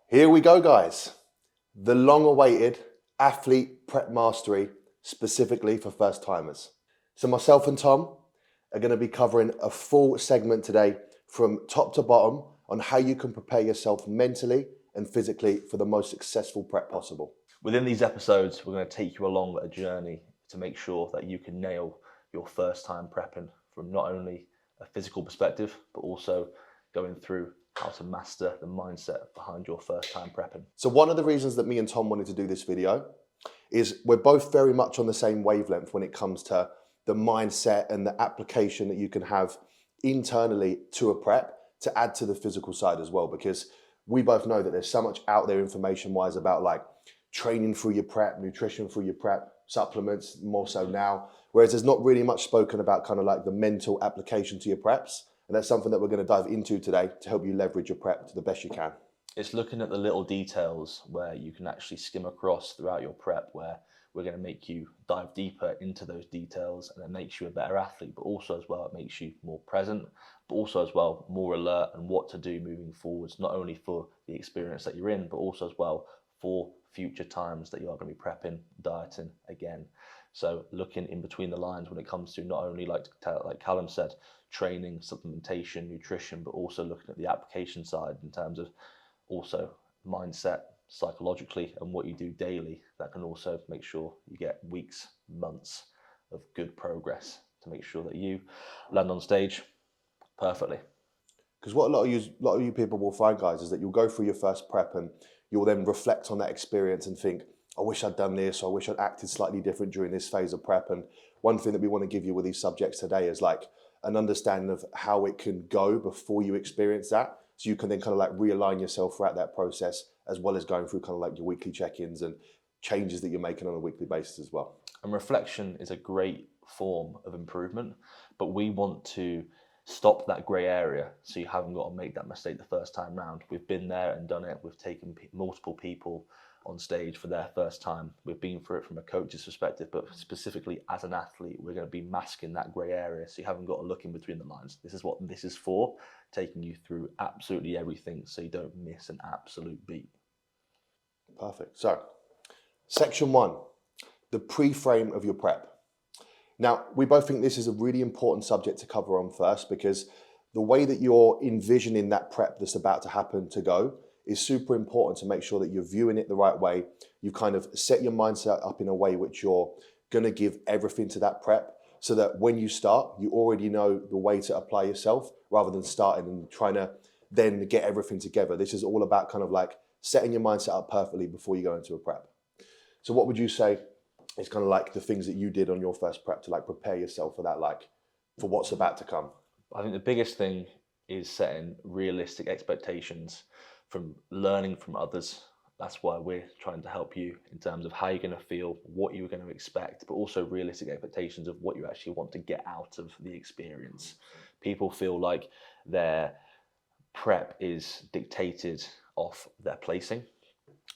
Here we go, guys. The long-awaited athlete prep mastery specifically for first timers. So myself and Tom are going to be covering a full segment today from top to bottom on how you can prepare yourself mentally and physically for the most successful prep possible. Within these episodes, we're going to take you along a journey to make sure that you can nail your first time prepping from not only a physical perspective, but also going through how to master the mindset behind your first time prepping. So one of the reasons that me and Tom wanted to do this video is we're both very much on the same wavelength when it comes to the mindset and the application that you can have internally to a prep to add to the physical side as well, because we both know that there's so much out there information wise about like training through your prep, nutrition through your prep, supplements more so now, whereas there's not really much spoken about kind of like the mental application to your preps. And that's something that we're going to dive into today to help you leverage your prep to the best you can. It's looking at the little details where you can actually skim across throughout your prep, where we're going to make you dive deeper into those details, and it makes you a better athlete, but also as well, it makes you more present, but also as well, more alert and what to do moving forwards, not only for the experience that you're in, but also as well for future times that you are going to be prepping, dieting again. So looking in between the lines when it comes to not only like Callum said, training, supplementation, nutrition, but also looking at the application side in terms of also mindset, psychologically, and what you do daily. That can also make sure you get weeks, months of good progress to make sure that you land on stage perfectly. Because what a lot of you people will find, guys, is that you'll go through your first prep and you'll then reflect on that experience and think, I wish I'd done this, or I wish I'd acted slightly different during this phase of prep. And one thing that we want to give you with these subjects today is like an understanding of how it can go before you experience that. So you can then kind of like realign yourself throughout that process, as well as going through kind of like your weekly check-ins and changes that you're making on a weekly basis as well. And reflection is a great form of improvement, but we want to stop that grey area so you haven't got to make that mistake the first time round. We've been there and done it. We've taken multiple people on stage for their first time. We've been through it from a coach's perspective, but specifically as an athlete, we're going to be masking that grey area so you haven't got to look in between the lines. This is what this is for, taking you through absolutely everything so you don't miss an absolute beat. Perfect. So, section 1, the pre-frame of your prep. Now, we both think this is a really important subject to cover on first, because the way that you're envisioning that prep that's about to happen to go is super important to make sure that you're viewing it the right way. You kind of set your mindset up in a way which you're going to give everything to that prep, so that when you start, you already know the way to apply yourself, rather than starting and trying to then get everything together. This is all about kind of like setting your mindset up perfectly before you go into a prep. So what would you say is kind of like the things that you did on your first prep to like prepare yourself for that, like for what's about to come? I think the biggest thing is setting realistic expectations from learning from others. That's why we're trying to help you in terms of how you're going to feel, what you're going to expect, but also realistic expectations of what you actually want to get out of the experience. People feel like their prep is dictated off their placing,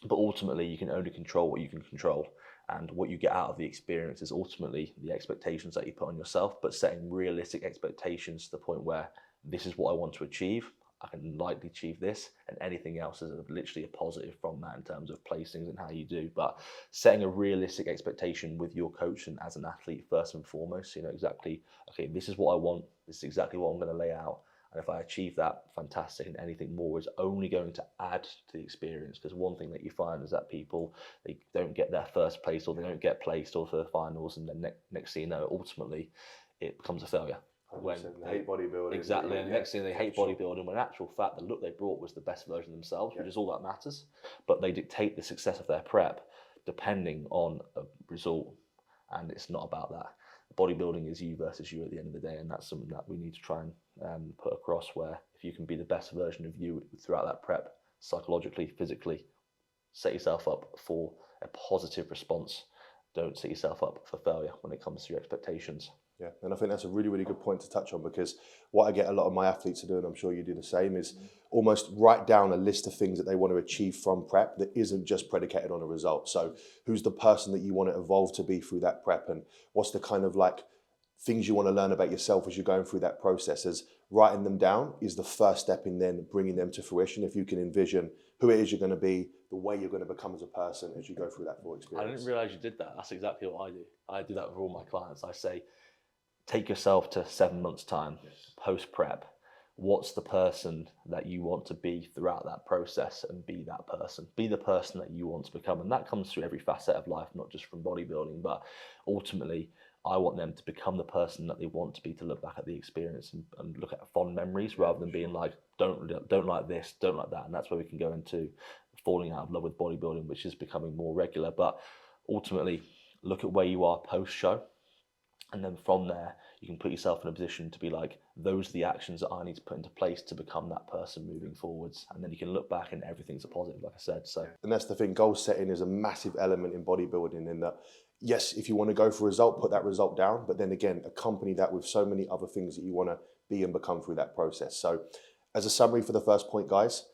but ultimately you can only control what you can control. And what you get out of the experience is ultimately the expectations that you put on yourself, but setting realistic expectations to the point where this is what I want to achieve. I can likely achieve this, and anything else is literally a positive from that in terms of placings and how you do. But setting a realistic expectation with your coach and as an athlete, first and foremost, you know exactly, okay, this is what I want. This is exactly what I'm going to lay out. And if I achieve that, fantastic, and anything more is only going to add to the experience. Because one thing that you find is that people, they don't get their first place, or they don't get placed or for the finals, and then next thing you know, ultimately, it becomes a failure. When they hate bodybuilding. Exactly, and the next thing they hate bodybuilding, when in actual fact the look they brought was the best version of themselves, which is all that matters. But they dictate the success of their prep depending on a result, and it's not about that. Bodybuilding is you versus you at the end of the day, and that's something that we need to try and put across, where if you can be the best version of you throughout that prep, psychologically, physically, set yourself up for a positive response. Don't set yourself up for failure when it comes to your expectations. Yeah, and I think that's a really, really good point to touch on, because what I get a lot of my athletes to do, and I'm sure you do the same, is almost write down a list of things that they want to achieve from prep that isn't just predicated on a result. So who's the person that you want to evolve to be through that prep, and what's the kind of like things you want to learn about yourself as you're going through that process? As writing them down is the first step in then bringing them to fruition. If you can envision who it is you're going to be, the way you're going to become as a person as you go through that full I experience. didn't realize you did that. That's exactly what I do. I do that with all my clients. I say, take yourself to 7 months' time, post prep. What's the person that you want to be throughout that process, and be that person. Be the person that you want to become. And that comes through every facet of life, not just from bodybuilding, but ultimately, I want them to become the person that they want to be, to look back at the experience and look at fond memories, rather than being like, don't like this, don't like that. And that's where we can go into falling out of love with bodybuilding, which is becoming more regular. But ultimately, look at where you are post show, and then from there you can put yourself in a position to be like, those are the actions that I need to put into place to become that person moving forwards. And then you can look back and everything's a positive, like I said. So, and that's the thing, goal setting is a massive element in bodybuilding, in that, yes, if you want to go for a result, put that result down, but then again, accompany that with so many other things that you want to be and become through that process. So as a summary for the first point, guys,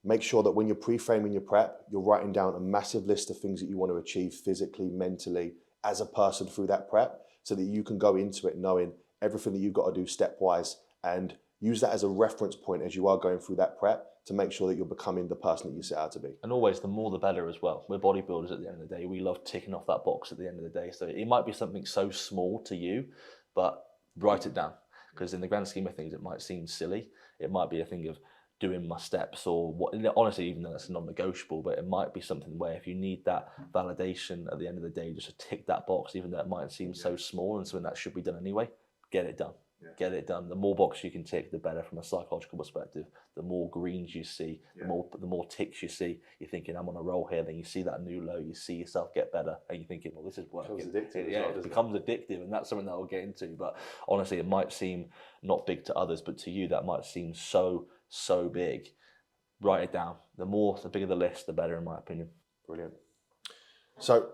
make sure that when you're pre-framing your prep, you're writing down a massive list of things that you want to achieve physically, mentally, as a person through that prep, so that you can go into it knowing everything that you've got to do stepwise, and use that as a reference point as you are going through that prep to make sure that you're becoming the person that you set out to be. and always the more the better as well. We're bodybuilders at the end of the day. We love ticking off that box at the end of the day. So it might be something so small to you, but write it down, because in the grand scheme of things, it might seem silly. It might be a thing of doing my steps, or what, honestly, even though that's non-negotiable, but it might be something where if you need that validation at the end of the day, just to tick that box, even though it might seem so small and something that should be done anyway, get it done. Get it done. The more boxes you can tick, the better from a psychological perspective. The more greens you see, the more ticks you see. You're thinking, I'm on a roll here. Then you see that new low. You see yourself get better, and you're thinking, well, this is working. It becomes addictive, and that's something that I'll get into. But honestly, it might seem not big to others, but to you, that might seem so big. Write it down. The bigger the list, the better, in my opinion. Brilliant. So,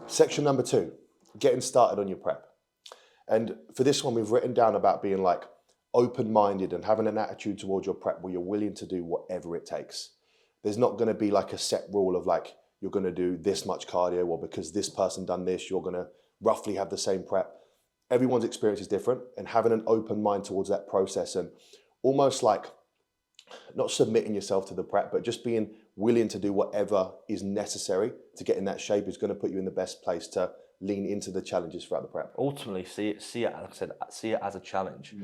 section number 2, getting started on your prep. And for this one, we've written down about being like open-minded and having an attitude towards your prep where you're willing to do whatever it takes. There's not going to be like a set rule of like, you're going to do this much cardio, or because this person done this, you're going to roughly have the same prep. Everyone's experience is different, and having an open mind towards that process, and almost like not submitting yourself to the prep, but just being willing to do whatever is necessary to get in that shape is going to put you in the best place to lean into the challenges throughout the prep. Ultimately, see it, like I said, see it as a challenge.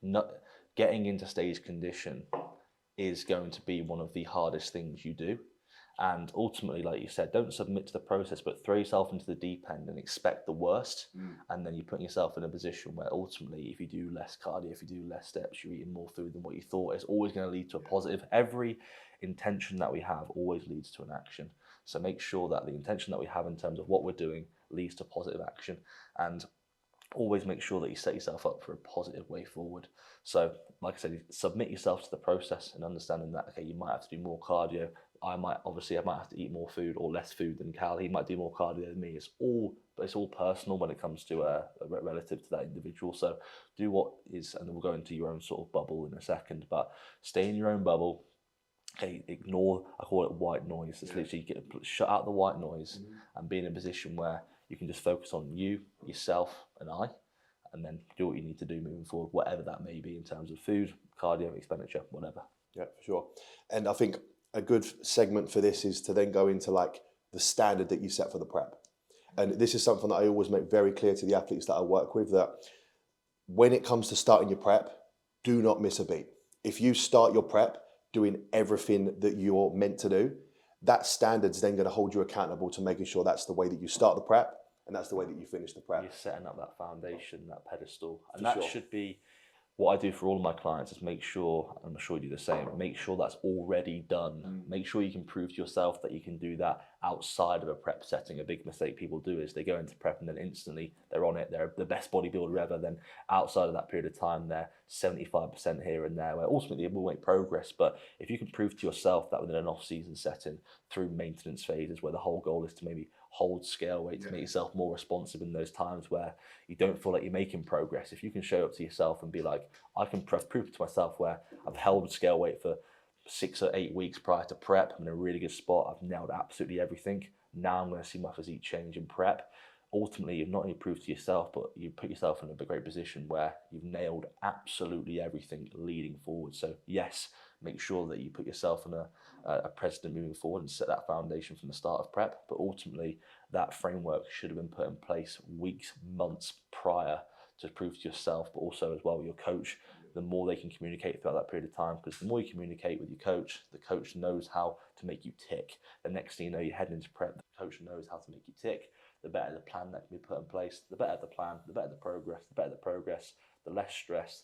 Not getting into stage condition is going to be one of the hardest things you do. And ultimately, like you said, don't submit to the process, but throw yourself into the deep end and expect the worst. And then you put yourself in a position where ultimately, if you do less cardio, if you do less steps, you're eating more food than what you thought, it's always going to lead to a positive. Every intention that we have always leads to an action. So make sure that the intention that we have in terms of what we're doing leads to positive action, and always make sure that you set yourself up for a positive way forward. So like I said, submit yourself to the process and understanding that, okay, you might have to do more cardio. I might have to eat more food or less food than Cal. He might do more cardio than me. It's all personal when it comes to relative to that individual. So do what is, and then we'll go into your own sort of bubble in a second, but stay in your own bubble. Okay, ignore, I call it white noise. It's literally shut out the white noise and be in a position where you can just focus on you, yourself, and I, and then do what you need to do moving forward, whatever that may be in terms of food, cardio, expenditure, whatever. Yeah, for sure. And I think a good segment for this is to then go into like the standard that you set for the prep. And this is something that I always make very clear to the athletes that I work with, that when it comes to starting your prep, do not miss a beat. If you start your prep doing everything that you're meant to do, that standard's then going to hold you accountable to making sure that's the way that you start the prep and that's the way that you finish the prep. You're setting up that foundation, that pedestal. And that should be what I do for all of my clients, is make sure, and I'm sure you do the same, make sure that's already done. Make sure you can prove to yourself that you can do that outside of a prep setting. A big mistake people do is they go into prep and then instantly they're on it. They're the best bodybuilder ever. Then outside of that period of time, they're 75% here and there, where ultimately it will make progress. But if you can prove to yourself that within an off-season setting, through maintenance phases, where the whole goal is to maybe hold scale weight to make yourself more responsive in those times where you don't feel like you're making progress. If you can show up to yourself and be like, I can prove to myself where I've held scale weight for 6 or 8 weeks prior to prep, I'm in a really good spot, I've nailed absolutely everything, now I'm going to see my physique change in prep. Ultimately, you've not only proved to yourself, but you put yourself in a great position where you've nailed absolutely everything leading forward. So yes, make sure that you put yourself in a precedent moving forward and set that foundation from the start of prep. But ultimately, that framework should have been put in place weeks, months prior to prove to yourself, but also as well your coach, the more they can communicate throughout that period of time. Because the more you communicate with your coach, the coach knows how to make you tick. The next thing you know, you're heading into prep, the coach knows how to make you tick. The better the plan that can be put in place, the better the plan, the better the progress, the less stress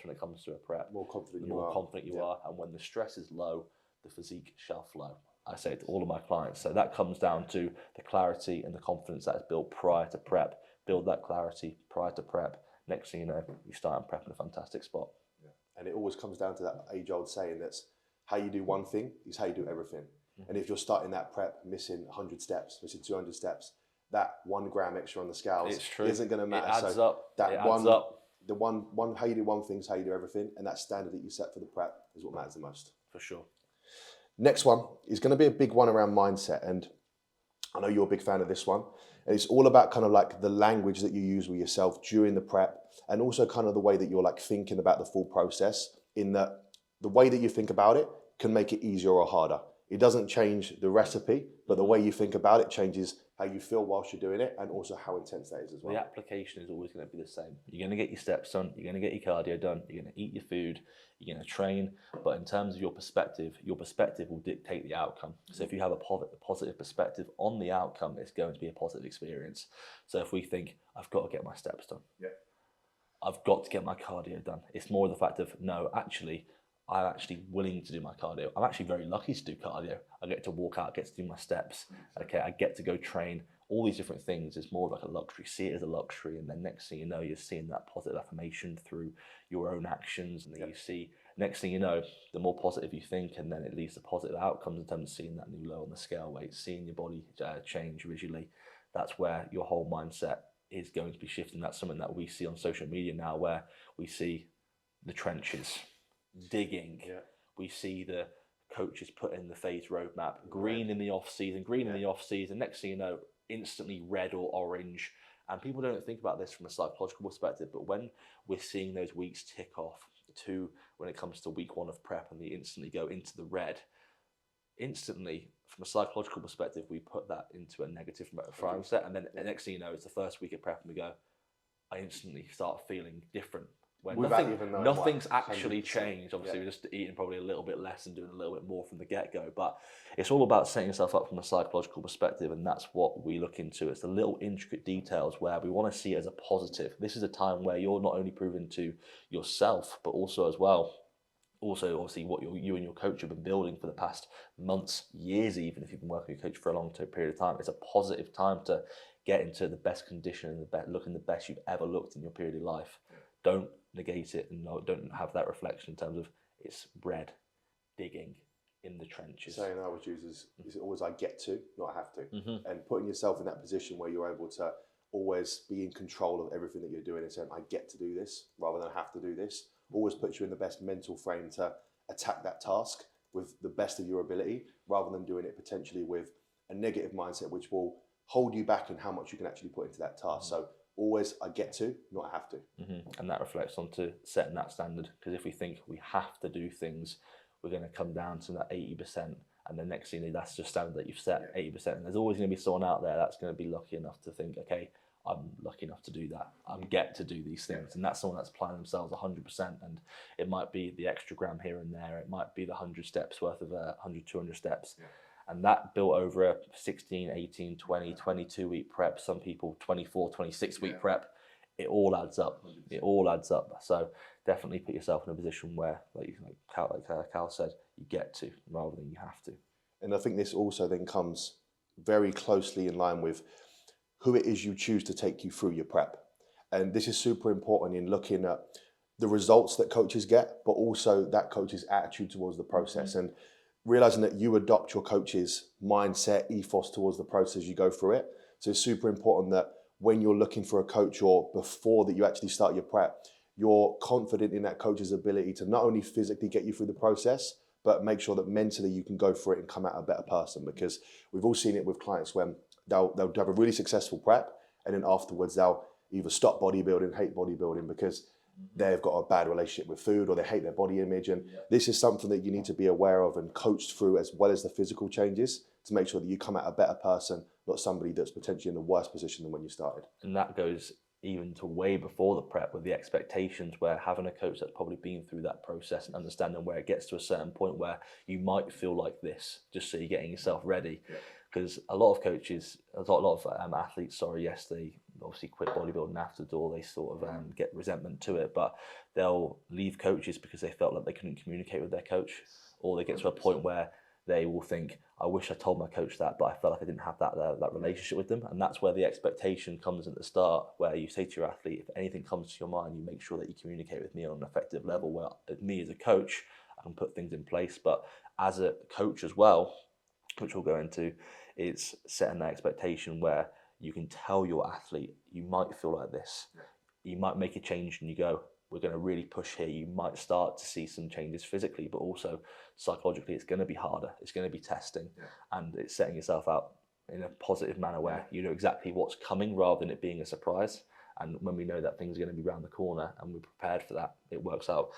when it comes to a prep, The more confident you are. And when the stress is low, the physique shall flow. I say it to all of my clients. So that comes down to the clarity and the confidence that is built prior to prep. Build that clarity prior to prep. Next thing you know, you start in prep in a fantastic spot. Yeah. And it always comes down to that age-old saying that's how you do one thing is how you do everything. And if you're starting that prep missing 100 steps, missing 200 steps, that 1 gram extra on the scales isn't going to matter. It adds up. That it one, adds up. The one, how you do one thing is how you do everything, and that standard that you set for the prep is what matters the most. For sure. Next one is going to be a big one around mindset, and I know you're a big fan of this one. And it's all about kind of like the language that you use with yourself during the prep, and also kind of the way that you're like thinking about the full process. In that, the way that you think about it can make it easier or harder. It doesn't change the recipe, but the way you think about it changes how you feel whilst you're doing it, and also how intense that is as well. The application is always going to be the same. You're going to get your steps done, you're going to get your cardio done, you're going to eat your food, you're going to train, but in terms of your perspective will dictate the outcome. So if you have a positive perspective on the outcome, it's going to be a positive experience. So if we think, I've got to get my steps done, I've got to get my cardio done, it's more the fact of, no, actually, I'm actually willing to do my cardio. I'm actually very lucky to do cardio. I get to walk out, I get to do my steps. Okay, I get to go train. All these different things is more of like a luxury. See it as a luxury, and then next thing you know, you're seeing that positive affirmation through your own actions. And then you see, next thing you know, the more positive you think, and then it leads to positive outcomes in terms of seeing that new low on the scale weight, seeing your body change visually. That's where your whole mindset is going to be shifting. That's something that we see on social media now, where we see the trenches, digging. We see the coaches put in the phase roadmap, green in the off season, next thing you know, instantly red or orange. And people don't think about this from a psychological perspective, but when we're seeing those weeks tick off to when it comes to week 1 of prep and they instantly go into the red, instantly from a psychological perspective, we put that into a negative mindset. And then the next thing you know, it's the first week of prep and we go, I instantly start feeling different. When nothing's actually changed. Obviously, we're just eating probably a little bit less and doing a little bit more from the get-go. But it's all about setting yourself up from a psychological perspective, and that's what we look into. It's the little intricate details where we want to see it as a positive. This is a time where you're not only proving to yourself, but also as well, obviously what you and your coach have been building for the past months, years, even if you've been working with your coach for a long period of time. It's a positive time to get into the best condition and looking the best you've ever looked in your period of life. Don't negate it, and don't have that reflection in terms of it's red, digging in the trenches. Saying I always use is always I get to, not I have to. And putting yourself in that position where you're able to always be in control of everything that you're doing and saying I get to do this rather than have to do this, always puts you in the best mental frame to attack that task with the best of your ability, rather than doing it potentially with a negative mindset, which will hold you back in how much you can actually put into that task. So always I get to, not I have to. And that reflects onto setting that standard, because if we think we have to do things, we're going to come down to that 80%, and the next thing that's just standard that you've set 80%, and there's always going to be someone out there that's going to be lucky enough to think, okay, I'm lucky enough to do that, I get to do these things, and that's someone that's applying themselves 100%, and it might be the extra gram here and there, it might be the 100 steps worth of 100, 200 steps. And that built over a 16, 18, 20, 22 week prep, some people 24, 26 week prep, it all adds up. 100%. It all adds up. So definitely put yourself in a position where, like Cal said, you get to rather than you have to. And I think this also then comes very closely in line with who it is you choose to take you through your prep. And this is super important in looking at the results that coaches get, but also that coach's attitude towards the process. And realizing that you adopt your coach's mindset, ethos towards the process you go through it. So it's super important that when you're looking for a coach, or before that you actually start your prep, you're confident in that coach's ability to not only physically get you through the process, but make sure that mentally you can go through it and come out a better person. Because we've all seen it with clients when they'll have a really successful prep, and then afterwards they'll either stop bodybuilding, hate bodybuilding, because they've got a bad relationship with food or they hate their body image. And this is something that you need to be aware of and coached through, as well as the physical changes, to make sure that you come out a better person, not somebody that's potentially in a worse position than when you started. And that goes even to way before the prep with the expectations, where having a coach that's probably been through that process and understanding where it gets to a certain point where you might feel like this, just so you're getting yourself ready. Because a lot of coaches, a lot of athletes, yes, they obviously quit bodybuilding after the door, they sort of get resentment to it, but they'll leave coaches because they felt like they couldn't communicate with their coach, or they get to a point where they will think, I wish I told my coach that, but I felt like I didn't have that relationship with them. And that's where the expectation comes at the start, where you say to your athlete, if anything comes to your mind, you make sure that you communicate with me on an effective level, where me as a coach, I can put things in place. But as a coach as well, which we'll go into, it's setting that expectation where you can tell your athlete, you might feel like this. You might make a change and you go, we're going to really push here. You might start to see some changes physically, but also psychologically, it's going to be harder. It's going to be testing, and it's setting yourself out in a positive manner where you know exactly what's coming rather than it being a surprise. And when we know that things are going to be around the corner and we're prepared for that, it works out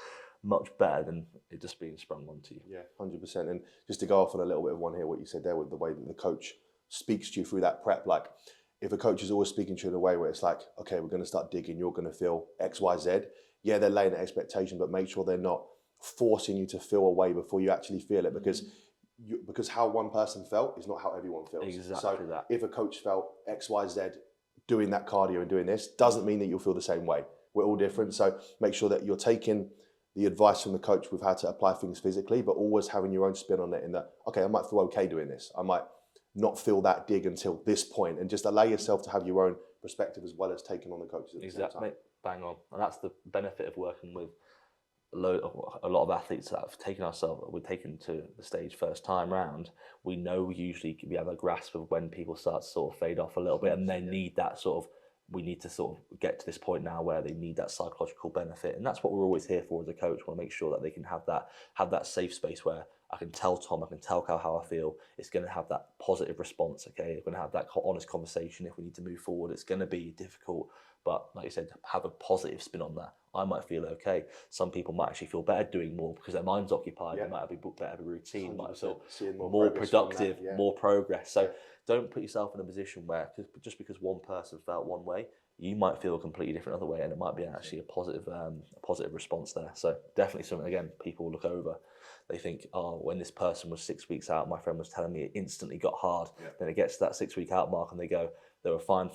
much better than it just being sprung onto you. Yeah, 100%. And just to go off on a little bit of one here, what you said there with the way that the coach speaks to you through that prep, like if a coach is always speaking to you in a way where it's like, okay, we're going to start digging, you're going to feel X, Y, Z. Yeah, they're laying an expectation, but make sure they're not forcing you to feel a way before you actually feel it, because how one person felt is not how everyone feels. Exactly. So that. if a coach felt X, Y, Z doing that cardio and doing this, doesn't mean that you'll feel the same way. We're all different. So make sure that you're taking the advice from the coach with how to apply things physically, but always having your own spin on it in that, okay, I might feel okay doing this. I might not feel that dig until this point, and just allow yourself to have your own perspective as well as taking on the coaches at the same time. Bang on. And that's the benefit of working with a lot of athletes that have taken we're taken to the stage first time round. We know usually we have a grasp of when people start to sort of fade off a little bit, and they need that sort of, we need to sort of get to this point now where they need that psychological benefit. And that's what we're always here for as a coach. We want to make sure that they can have that safe space where I can tell Tom, I can tell Cal how I feel. It's going to have that positive response, okay? We're going to have that honest conversation if we need to move forward. It's going to be difficult, but like you said, have a positive spin on that. I might feel okay. Some people might actually feel better doing more because their mind's occupied. They might have a better routine, might feel more productive, more progress. So don't put yourself in a position where just because one person felt one way, you might feel a completely different other way, and it might be actually a positive response there. So definitely something, again, people look over. They think, oh, when this person was 6 weeks out, my friend was telling me it instantly got hard. Then it gets to that 6 week out mark and they go, they were fine.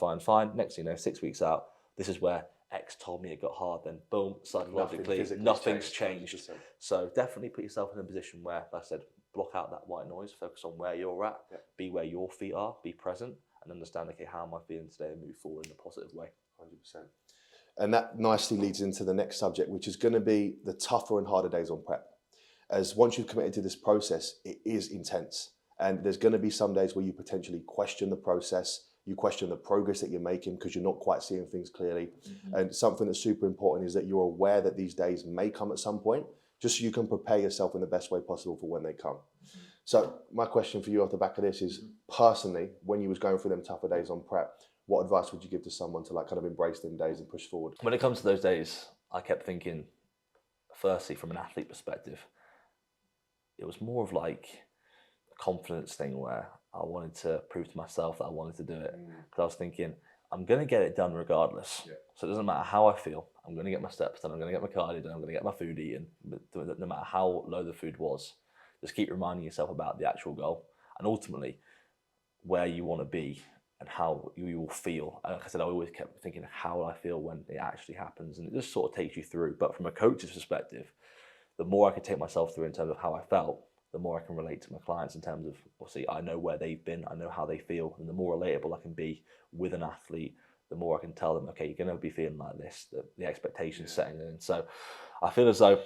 Next thing you know, 6 weeks out, this is where X told me it got hard. Then boom, psychologically, nothing's changed. 100%. So definitely put yourself in a position where, like I said, block out that white noise, focus on where you're at, be where your feet are, be present, and understand, okay, how am I feeling today, and move forward in a positive way. 100%. And that nicely leads into the next subject, which is going to be the tougher and harder days on prep. As once you've committed to this process, it is intense. And there's going to be some days where you potentially question the process, you question the progress that you're making because you're not quite seeing things clearly. And something that's super important is that you're aware that these days may come at some point, just so you can prepare yourself in the best way possible for when they come. So my question for you off the back of this is, personally, when you was going through them tougher days on prep, what advice would you give to someone to like kind of embrace them days and push forward? When it comes to those days, I kept thinking, firstly, from an athlete perspective, it was more of like a confidence thing where I wanted to prove to myself that I wanted to do it. Because I was thinking, I'm going to get it done regardless. So it doesn't matter how I feel. I'm going to get my steps done. I'm going to get my cardio done. I'm going to get my food eaten. No matter how low the food was, just keep reminding yourself about the actual goal and ultimately where you want to be and how you will feel. And like I said, I always kept thinking, how will I feel when it actually happens? And it just sort of takes you through. But from a coach's perspective, the more I could take myself through in terms of how I felt, the more I can relate to my clients in terms of, obviously, I know where they've been, I know how they feel, and the more relatable I can be with an athlete, the more I can tell them, okay, you're going to be feeling like this, the expectations setting in. So I feel as though,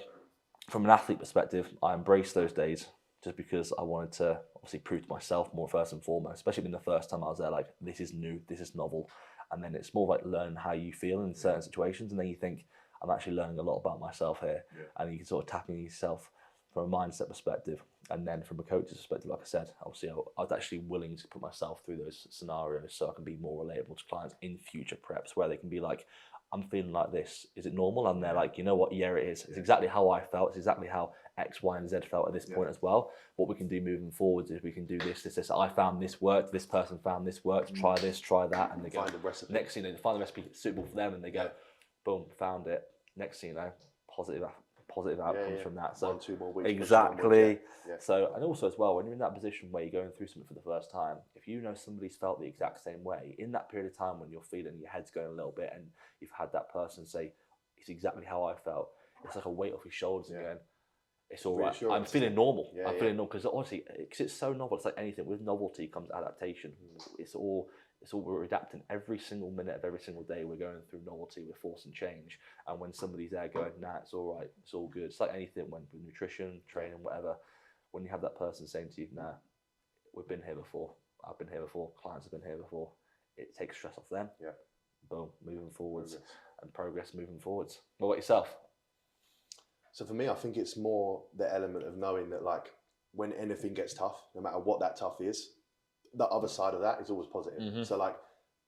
from an athlete perspective, I embraced those days just because I wanted to obviously prove to myself more first and foremost, especially when the first time I was there, like, this is new, this is novel. And then it's more like learn how you feel in certain situations, and then you think, I'm actually learning a lot about myself here. And you can sort of tap into yourself from a mindset perspective. And then from a coach's perspective, like I said, obviously I was actually willing to put myself through those scenarios so I can be more relatable to clients in future preps, where they can be like, I'm feeling like this. Is it normal? And they're like, you know what? Yeah, it is. It's exactly how I felt. It's exactly how X, Y, and Z felt at this point as well. What we can do moving forwards is we can do this. I found this worked. This person found this worked. Try this, try that, and they go. Find the recipe. Next thing they find the recipe suitable for them, and they go, boom, found it. Next thing you know, positive outcomes from that. So 1-2 more weeks. exactly. So, and also as well, when you're in that position where you're going through something for the first time, if you know somebody's felt the exact same way in that period of time when you're feeling your head's going a little bit, and you've had that person say, "It's exactly how I felt," it's like a weight off your shoulders and going, "It's all right. I'm feeling normal. I'm feeling normal," because honestly, because it's so novel. It's like anything with novelty comes adaptation. It's all we're adapting every single minute of every single day. We're going through novelty, we're forcing change. And when somebody's there going, "Nah, it's all right, it's all good." It's like anything when with nutrition, training, whatever. When you have that person saying to you, "Nah, we've been here before. I've been here before. Clients have been here before." It takes stress off them. Yeah. Boom, moving forwards and progress moving forwards. What about yourself? So for me, I think it's more the element of knowing that, like, when anything gets tough, no matter what that tough is, the other side of that is always positive. So like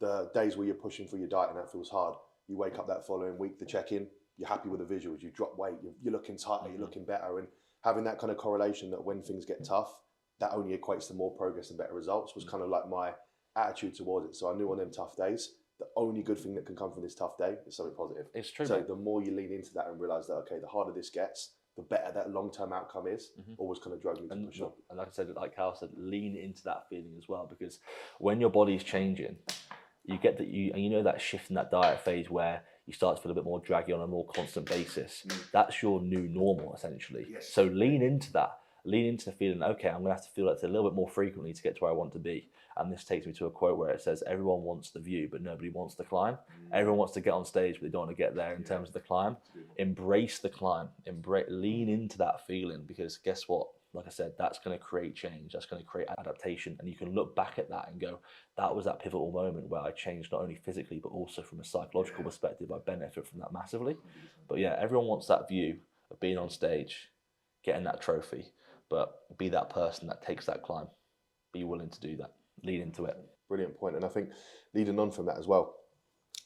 the days where you're pushing through your diet and that feels hard, you wake up that following week, the check-in, you're happy with the visuals, you drop weight, you're looking tighter, you're looking better, and having that kind of correlation that when things get tough, that only equates to more progress and better results was kind of like my attitude towards it. So I knew on them tough days, the only good thing that can come from this tough day is something positive. It's true. So the more you lean into that and realize that, okay, the harder this gets, the better that long-term outcome is, always kind of drove me to push on. And like I said, like Cal said, lean into that feeling as well, because when your body's changing, you get that you know that shift in that diet phase where you start to feel a bit more draggy on a more constant basis. That's your new normal, essentially. So lean into that. Lean into the feeling, okay, I'm going to have to feel it a little bit more frequently to get to where I want to be. And this takes me to a quote where it says, everyone wants the view, but nobody wants the climb. Everyone wants to get on stage, but they don't want to get there in terms of the climb. Embrace the climb. Lean into that feeling, because guess what? Like I said, that's going to create change. That's going to create adaptation. And you can look back at that and go, that was that pivotal moment where I changed not only physically, but also from a psychological perspective. I benefit from that massively. But yeah, everyone wants that view of being on stage, getting that trophy. But be that person that takes that climb. Be willing to do that. Lead into it. Brilliant point. And I think leading on from that as well,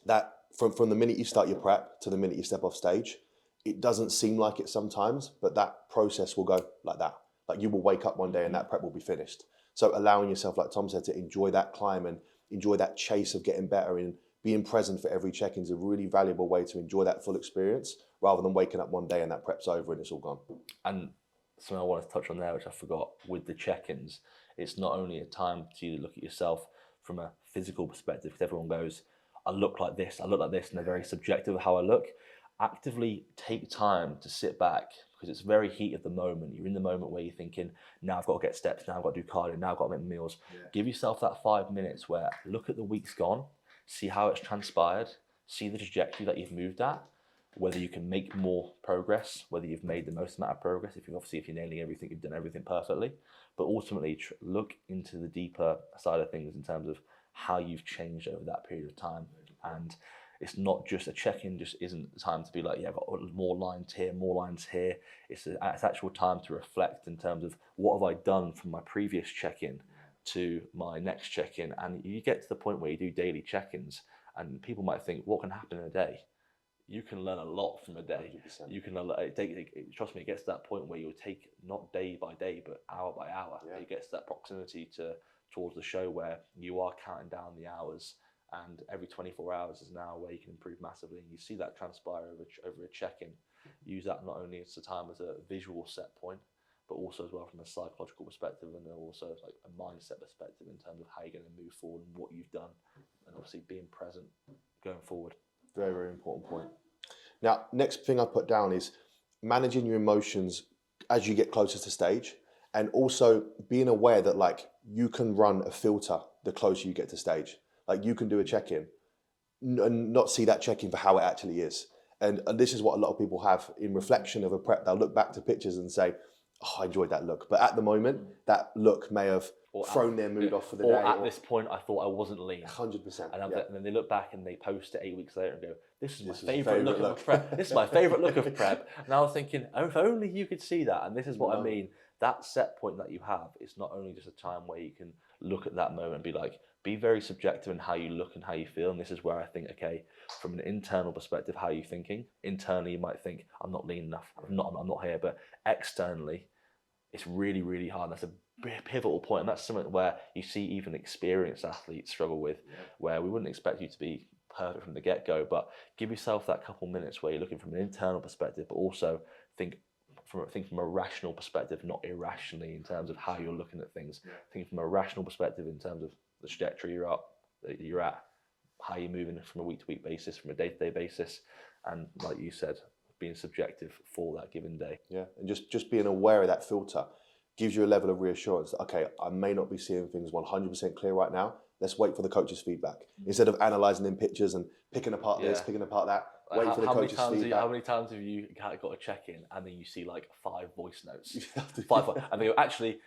that from the minute you start your prep to the minute you step off stage, it doesn't seem like it sometimes, but that process will go like that. Like you will wake up one day and that prep will be finished. So allowing yourself, like Tom said, to enjoy that climb and enjoy that chase of getting better and being present for every check-in is a really valuable way to enjoy that full experience rather than waking up one day and that prep's over and it's all gone. And something I wanted to touch on there, which I forgot, with the check-ins, it's not only a time to look at yourself from a physical perspective, because everyone goes, I look like this, and they're very subjective of how I look. Actively take time to sit back, because it's very heat of the moment. You're in the moment where you're thinking, now I've got to get steps, now I've got to do cardio, now I've got to make meals. Give yourself that 5 minutes where look at the week's gone, see how it's transpired, see the trajectory that you've moved at, whether you can make more progress, whether you've made the most amount of progress. If you're nailing everything, you've done everything perfectly. But ultimately, look into the deeper side of things in terms of how you've changed over that period of time. And it's not just a check-in, just isn't the time to be like, yeah, I've got more lines here, more lines here. It's actual time to reflect in terms of what have I done from my previous check-in to my next check-in. And you get to the point where you do daily check-ins and people might think, what can happen in a day? You can learn a lot from a day. 100%. You can trust me, it gets to that point where you'll take not day by day, but hour by hour. It gets to that proximity towards the show where you are counting down the hours, and every 24 hours is an hour where you can improve massively. And you see that transpire over a check-in. Use that not only as a time as a visual set point, but also as well from a psychological perspective, and then also like a mindset perspective in terms of how you're going to move forward and what you've done, and obviously being present going forward. Very, very important point. Now, next thing I put down is managing your emotions as you get closer to stage, and also being aware that like you can run a filter the closer you get to stage. Like you can do a check-in and not see that check-in for how it actually is. And this is what a lot of people have in reflection of a prep. They'll look back to pictures and say, oh, I enjoyed that look. But at the moment, that look may have thrown their mood off for the day. Or at this point, I thought I wasn't lean. 100%. And then they look back and they post it 8 weeks later and go, this is my favourite look of prep. This is my favourite look of prep. And I was thinking, oh, if only you could see that. And this is what I mean. that set point that you have is not only just a time where you can look at that moment and be like, be very subjective in how you look and how you feel. And this is where I think, okay, from an internal perspective, how are you thinking? Internally, you might think, I'm not lean enough. I'm not here. But externally, it's really, really hard. That's a pivotal point. And that's something where you see even experienced athletes struggle with, where we wouldn't expect you to be perfect from the get-go, but give yourself that couple minutes where you're looking from an internal perspective, but also think from a rational perspective, not irrationally in terms of how you're looking at things. Think from a rational perspective in terms of the trajectory you're at, how you're moving from a week-to-week basis, from a day-to-day basis, and like you said, being subjective for that given day. Yeah, and just being aware of that filter gives you a level of reassurance that, okay, I may not be seeing things 100% clear right now. Let's wait for the coach's feedback. Instead of analysing in pictures and picking apart this, picking apart that, wait for the coach's feedback. How many times have you got a check-in and then you see like 5 voice notes? five, and they go, actually,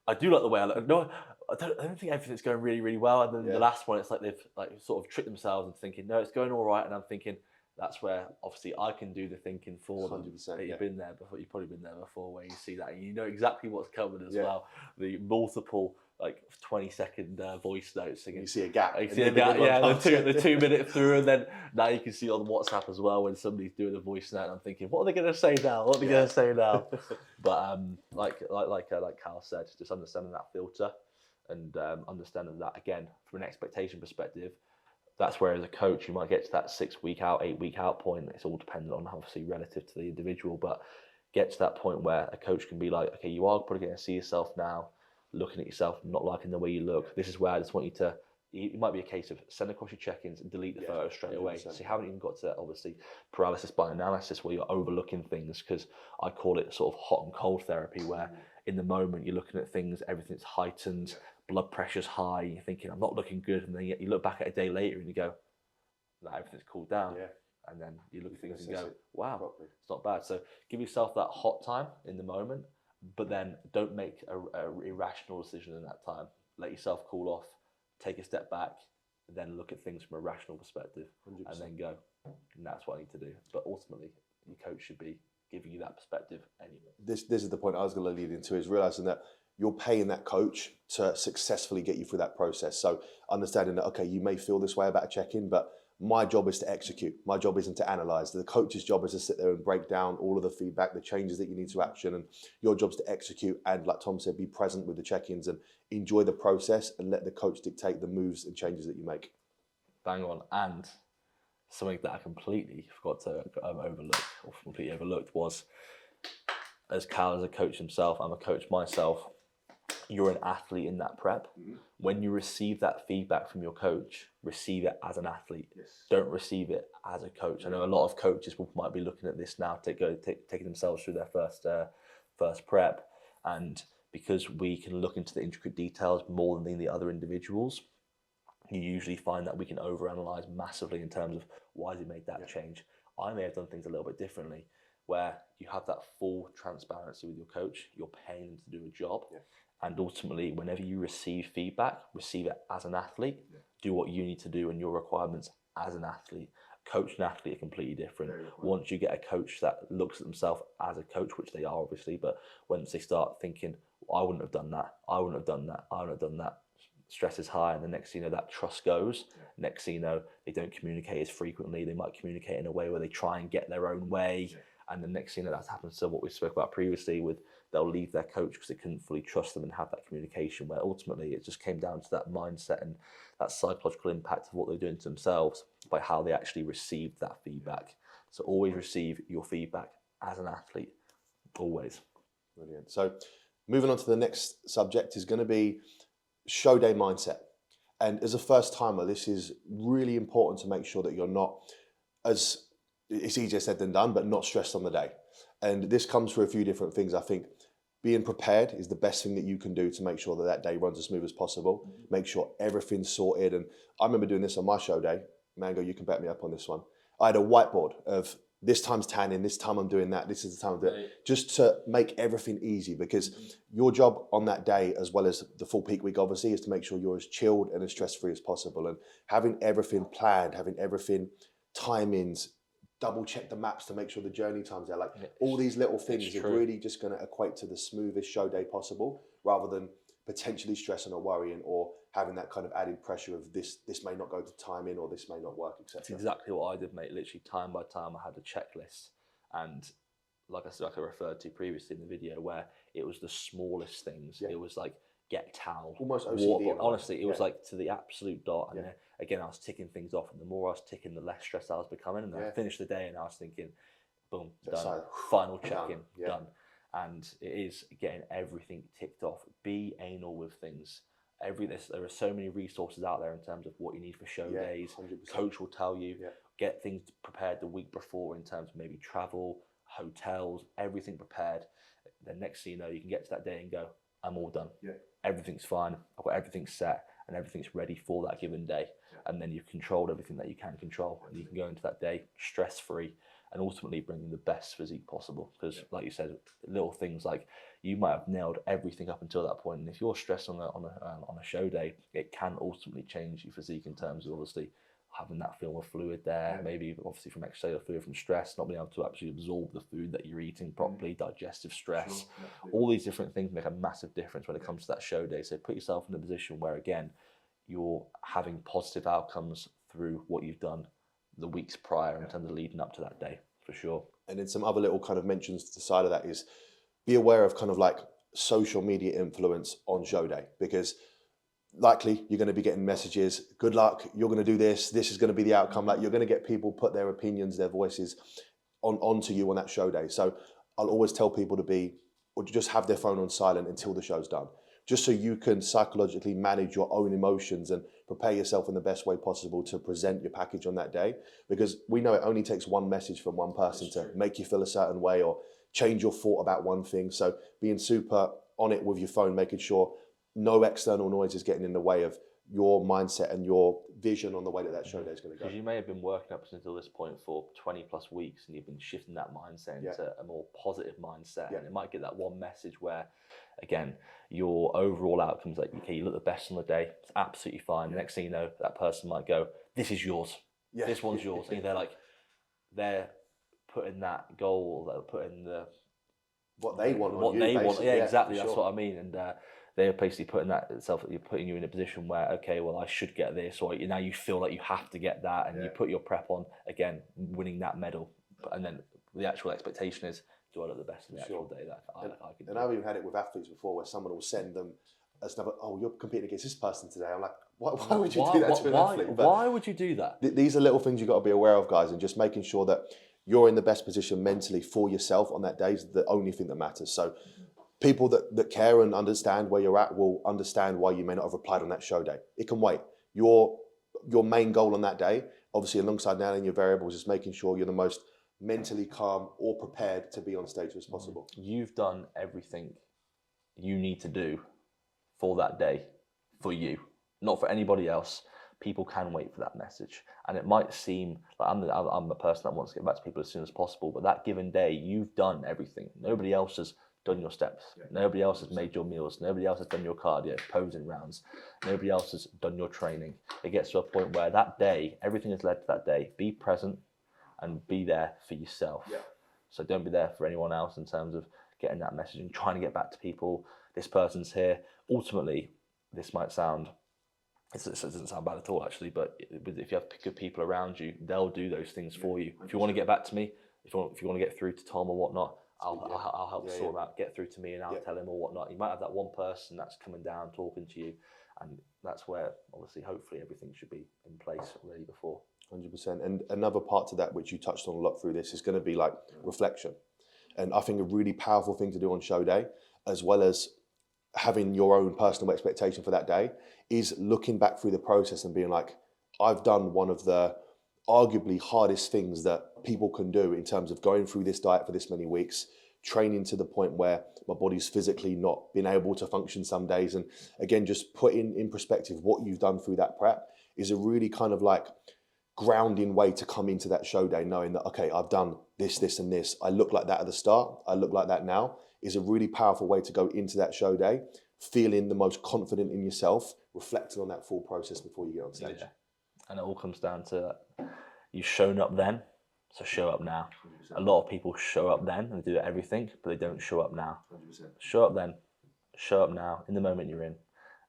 I do like the way I look. No, I don't think everything's going really, really well. And then the last one, it's like they've like sort of tricked themselves into thinking, no, it's going all right. And I'm thinking, that's where obviously I can do the thinking for them. 100%, you've been there before. You've probably been there before, where you see that and you know exactly what's coming as well. The multiple like 20-second voice notes. You see a gap. You see a gap. Yeah, the 2 minute through, and then now you can see on WhatsApp as well when somebody's doing a voice note. And I'm thinking, what are they going to say now? What are they going to say now? But like Cal said, just understanding that filter and understanding that again from an expectation perspective. That's where as a coach you might get to that 6 week out, 8 week out point. It's all dependent on obviously relative to the individual, but get to that point where a coach can be like, okay, you are probably going to see yourself now, looking at yourself, not liking the way you look. This is where I just want you to, it might be a case of send across your check-ins and delete the photo straight away. So you haven't even got to obviously paralysis by analysis where you're overlooking things, because I call it sort of hot and cold therapy, where in the moment you're looking at things, everything's heightened, blood pressure's high, you're thinking, I'm not looking good, and then you look back at a day later and you go, like, everything's cooled down. And then you look at things and go, wow, it's not bad. So give yourself that hot time in the moment, but then don't make a irrational decision in that time. Let yourself cool off, take a step back, and then look at things from a rational perspective, 100%. And then go, and that's what I need to do. But ultimately, your coach should be giving you that perspective anyway. This is the point I was going to lead into, is realizing that you're paying that coach to successfully get you through that process. So understanding that, okay, you may feel this way about a check-in, but my job is to execute. My job isn't to analyze. The coach's job is to sit there and break down all of the feedback, the changes that you need to action, and your job's to execute. And like Tom said, be present with the check-ins and enjoy the process and let the coach dictate the moves and changes that you make. Bang on. And something that I completely forgot to overlook, or completely overlooked, was, as Cal is a coach himself, I'm a coach myself, you're an athlete in that prep. When you receive that feedback from your coach, receive it as an athlete. Don't receive it as a coach. I know a lot of coaches might be looking at this now, taking themselves through their first prep, and because we can look into the intricate details more than the other individuals, you usually find that we can overanalyze massively in terms of why has he made that change. I may have done things a little bit differently, where you have that full transparency with your coach. You're paying them to do a job. And ultimately, whenever you receive feedback, receive it as an athlete. Do what you need to do and your requirements as an athlete. Coach and athlete are completely different. Once you get a coach that looks at themselves as a coach, which they are obviously, but once they start thinking, I wouldn't have done that, I wouldn't have done that, I wouldn't have done that, stress is high, and the next thing you know, that trust goes. Next thing you know, they don't communicate as frequently. They might communicate in a way where they try and get their own way. And the next thing that happens to what we spoke about previously, with they'll leave their coach because they couldn't fully trust them and have that communication, where ultimately it just came down to that mindset and that psychological impact of what they're doing to themselves by how they actually received that feedback. So always receive your feedback as an athlete, always. Brilliant. So moving on to the next subject is going to be show day mindset. And as a first timer, this is really important to make sure that you're not, as it's easier said than done, but not stressed on the day. And this comes through a few different things. I think being prepared is the best thing that you can do to make sure that that day runs as smooth as possible. Make sure everything's sorted. And I remember doing this on my show day. Mango, you can back me up on this one. I had a whiteboard of this time's tanning, this time I'm doing that, this is the time I'm doing it, just to make everything easy, because your job on that day, as well as the full peak week obviously, is to make sure you're as chilled and as stress-free as possible. And having everything planned, having everything timings, double check the maps to make sure the journey time's there. Like all these little things are really just going to equate to the smoothest show day possible, rather than potentially stressing or worrying or having that kind of added pressure of this may not go to time in, or this may not work, etc. That's exactly what I did, mate. Literally time by time, I had a checklist, and like I said, like I referred to previously in the video, where it was the smallest things. It was like get towel, almost OCD. Honestly, it was like to the absolute dot. And then, again, I was ticking things off, and the more I was ticking, the less stressed I was becoming. And I finished the day, and I was thinking, boom, done. Final check-in, done. And it is getting everything ticked off. Be anal with things. There are so many resources out there in terms of what you need for show days. 100%. Coach will tell you, get things prepared the week before in terms of maybe travel, hotels, everything prepared. Then next thing you know, you can get to that day and go, I'm all done. Everything's fine. I've got everything set and everything's ready for that given day. And then you've controlled everything that you can control, and you can go into that day stress-free and ultimately bringing the best physique possible. Because like you said, little things like you might have nailed everything up until that point, and if you're stressed on a show day, it can ultimately change your physique in terms of obviously having that film of fluid there, maybe obviously from extracellular fluid, from stress, not being able to actually absorb the food that you're eating properly, digestive stress. All these different things make a massive difference when it comes to that show day. So put yourself in a position where, again, you're having positive outcomes through what you've done the weeks prior in terms of leading up to that day, for sure. And then some other little kind of mentions to the side of that is be aware of kind of like social media influence on show day, because likely you're going to be getting messages, good luck, you're going to do this is going to be the outcome. Like you're going to get people put their opinions, their voices onto you on that show day. So I'll always tell people to just have their phone on silent until the show's done, just so you can psychologically manage your own emotions and prepare yourself in the best way possible to present your package on that day. Because we know it only takes one message from one person to make you feel a certain way or change your thought about one thing. So being super on it with your phone, making sure no external noise is getting in the way of your mindset and your vision on the way that show day is going to go. Because you may have been working up until this point for 20 plus weeks, and you've been shifting that mindset into a more positive mindset. And it might get that one message where, again, your overall outcomes, like, okay, you look the best on the day, it's absolutely fine. The next thing you know, that person might go, this is yours. This one's yours. And they're putting that goal, they're putting what they want. Yeah, exactly. That's what I mean. And they're basically putting you in a position where, okay, well, I should get this, or now you feel like you have to get that, and you put your prep on, again, winning that medal. And then the actual expectation is, do I look the best in the actual day that I can do? And I've even had it with athletes before, where someone will send them another, oh, you're competing against this person today. I'm like, why would you do that to an athlete? Why would you do that? These are little things you've got to be aware of, guys, and just making sure that you're in the best position mentally for yourself on that day is the only thing that matters. So people that care and understand where you're at will understand why you may not have replied on that show day. It can wait. Your main goal on that day, obviously alongside nailing your variables, is making sure you're the most mentally calm or prepared to be on stage as possible. You've done everything you need to do for that day, for you, not for anybody else. People can wait for that message, and it might seem like I'm the person that wants to get back to people as soon as possible, but that given day, you've done everything. Nobody else has done your steps. Nobody else has made your meals. Nobody else has done your cardio, posing rounds. Nobody else has done your training. It gets to a point where that day, everything has led to that day. Be present and be there for yourself. So don't be there for anyone else in terms of getting that message and trying to get back to people. This person's here. Ultimately, this might sound, it doesn't sound bad at all actually, but if you have good people around you, they'll do those things for you. If you want to get back to me, if you want to get through to Tom or whatnot, I'll help sort them out, get through to me, and I'll tell him or whatnot. You might have that one person that's coming down, talking to you, and that's where, obviously, hopefully everything should be in place already before. 100%. And another part to that, which you touched on a lot through this, is going to be like reflection. And I think a really powerful thing to do on show day, as well as having your own personal expectation for that day, is looking back through the process and being like, I've done one of the arguably hardest things that people can do in terms of going through this diet for this many weeks, training to the point where my body's physically not been able to function some days. And again, just putting in perspective what you've done through that prep is a really kind of like grounding way to come into that show day, knowing that, okay, I've done this, this, and this. I look like that at the start. I look like that now. Is a really powerful way to go into that show day, feeling the most confident in yourself, reflecting on that full process before you get on stage. And it all comes down to you've shown up then, So show up now. 100%. A lot of people show up then and do everything, but they don't show up now. 100%. Show up then, show up now, in the moment you're in.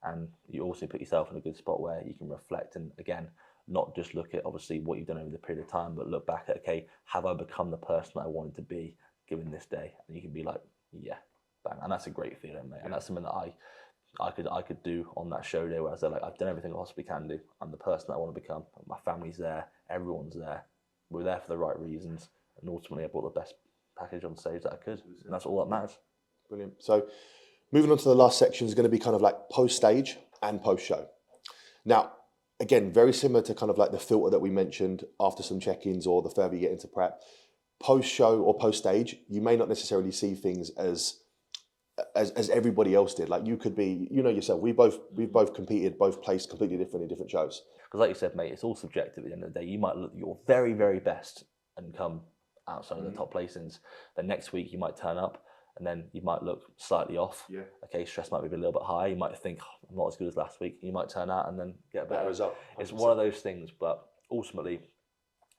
And you also put yourself in a good spot where you can reflect and, again, not just look at obviously what you've done over the period of time, but look back at, okay, have I become the person that I wanted to be given this day? And you can be like, yeah, bang. And that's a great feeling, mate. Yeah. And that's something that I could do on that show day where I was like, I've done everything I possibly can do. I'm the person that I want to become. My family's there. Everyone's there. We're there for the right reasons. And ultimately, I brought the best package on stage that I could. And that's all that matters. Brilliant. So moving on to the last section is going to be kind of like post-stage and post-show. Now, again, very similar to kind of like the filter that we mentioned after some check-ins or the further you get into prep. Post-show or post-stage, you may not necessarily see things as everybody else did. Like you could be, you know yourself, we've both competed, both placed completely different in different shows. Because like you said, mate, it's all subjective at the end of the day. You might look your very, very best and come outside of the top placings. Then next week you might turn up and then you might look slightly off. Yeah. Okay, stress might be a little bit high. You might think, I'm not as good as last week. You might turn out and then get a better result. 100%. It's one of those things, but ultimately,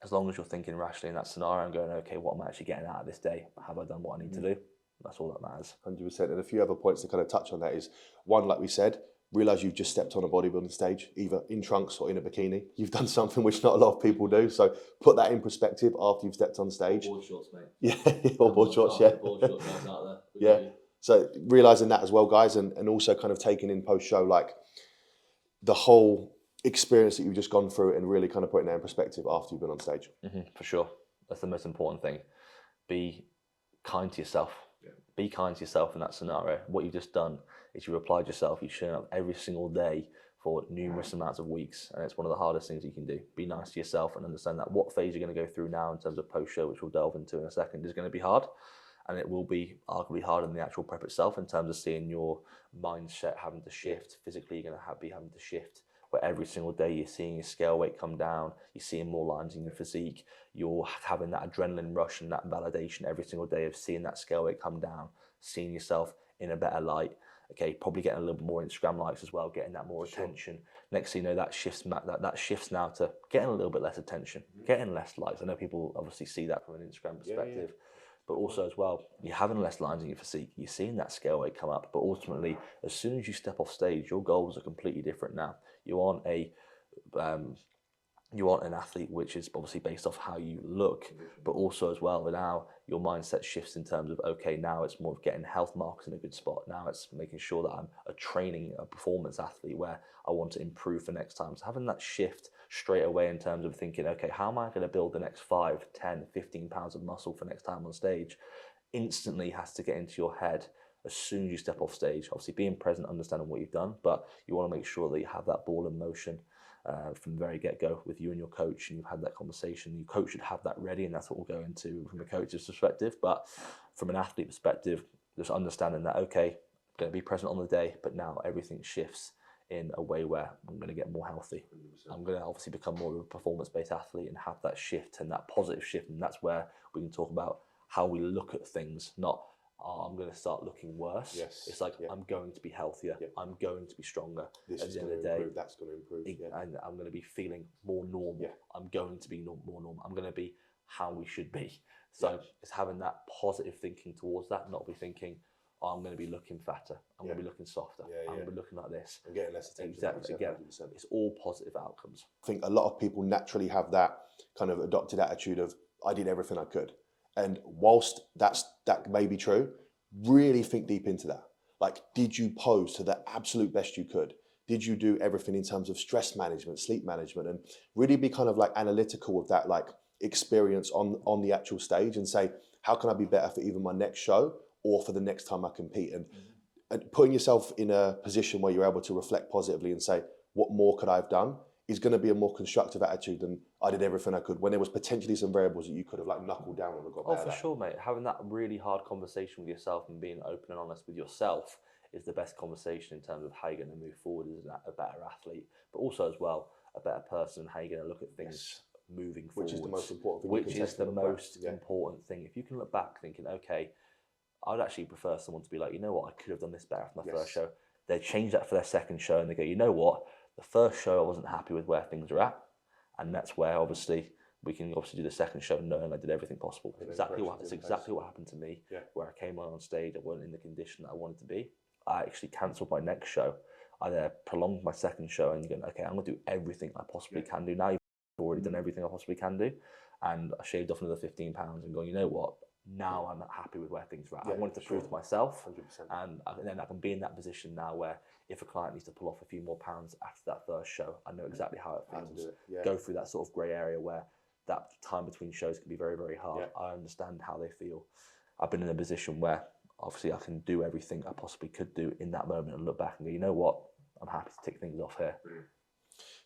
as long as you're thinking rationally in that scenario and going, okay, what am I actually getting out of this day? Have I done what I need to do? That's all that matters. 100%. And a few other points to kind of touch on that is, one, like we said, realise you've just stepped on a bodybuilding stage, either in trunks or in a bikini. You've done something which not a lot of people do. So put that in perspective after you've stepped on stage. Board shorts, mate. Yeah, or board shorts, yeah. Board shorts out there. Yeah. So realising that as well, guys, and also kind of taking in post-show, like the whole experience that you've just gone through and really kind of putting that in perspective after you've been on stage. For sure. That's the most important thing. Be kind to yourself. Yeah. Be kind to yourself in that scenario. What you've just done is you applied yourself. You've shown up every single day for numerous amounts of weeks, and it's one of the hardest things you can do. Be nice to yourself and understand that what phase you're going to go through now in terms of post-show, which we'll delve into in a second, is going to be hard, and it will be arguably harder than the actual prep itself in terms of seeing your mindset having to shift. Physically, you're going to be having to shift, where every single day you're seeing your scale weight come down, you're seeing more lines in your physique, you're having that adrenaline rush and that validation every single day of seeing that scale weight come down, seeing yourself in a better light. Okay, probably getting a little bit more Instagram likes as well, getting that more attention. Next thing you know, that shifts now to getting a little bit less attention, getting less likes. I know people obviously see that from an Instagram perspective, but also as well, you're having less lines in your physique, you're seeing that scale weight come up, but ultimately, as soon as you step off stage, your goals are completely different now. You aren't an athlete which is obviously based off how you look, but also as well, now your mindset shifts in terms of, okay, now it's more of getting health marks in a good spot. Now it's making sure that I'm a performance athlete where I want to improve for next time. So having that shift straight away in terms of thinking, okay, how am I going to build the next 5, 10, 15 pounds of muscle for next time on stage, instantly has to get into your head as soon as you step off stage. Obviously being present, understanding what you've done, but you want to make sure that you have that ball in motion from the very get-go with you and your coach, and you've had that conversation. Your coach should have that ready, and that's what we'll go into from a coach's perspective. But from an athlete perspective, just understanding that, okay, I'm going to be present on the day, but now everything shifts in a way where I'm going to get more healthy. 100%. I'm going to obviously become more of a performance-based athlete and have that shift and that positive shift, and that's where we can talk about how we look at things, not I'm going to start looking worse. Yes. It's like, I'm going to be healthier. Yep. I'm going to be stronger. This at the end of the day. That's going to improve. And I'm going to be feeling more normal. Yeah. I'm going to be more normal. I'm going to be how we should be. So it's having that positive thinking towards that, not be thinking, I'm going to be looking fatter. I'm going to be looking softer. I'm going to be looking like this. I'm getting less attention. Exactly. Again, it's all positive outcomes. I think a lot of people naturally have that kind of adopted attitude of, I did everything I could. And whilst that may be true, really think deep into that. Like, did you pose to the absolute best you could? Did you do everything in terms of stress management, sleep management, and really be kind of like analytical of that like experience on the actual stage and say, how can I be better for even my next show or for the next time I compete? And putting yourself in a position where you're able to reflect positively and say, what more could I have done, is going to be a more constructive attitude than I did everything I could, when there was potentially some variables that you could have like knuckled down on and got better. Oh, for sure, mate. Having that really hard conversation with yourself and being open and honest with yourself is the best conversation in terms of how you're going to move forward as a better athlete, but also as well a better person, how you're going to look at things moving forward. Which is the most important thing. Which is the most important thing. If you can look back thinking, okay, I'd actually prefer someone to be like, you know what, I could have done this better for my first show. They change that for their second show and they go, you know what, the first show I wasn't happy with where things are at, and that's where obviously we can obviously do the second show knowing I did everything possible. It's exactly what happened to me. Yeah. Where I came on stage, I wasn't in the condition that I wanted to be. I actually cancelled my next show. I prolonged my second show, and you're going, okay, I'm going to do everything I possibly can do. Now you've already done everything I possibly can do. And I shaved off another 15 pounds and going, you know what? Now I'm happy with where things are at. I wanted to prove to myself. 100%. And then I can be in that position now where if a client needs to pull off a few more pounds after that first show, I know exactly how it feels. Go through that sort of grey area where that time between shows can be very, very hard. I understand how they feel. I've been in a position where obviously I can do everything I possibly could do in that moment and look back and go, you know what? I'm happy to tick things off here.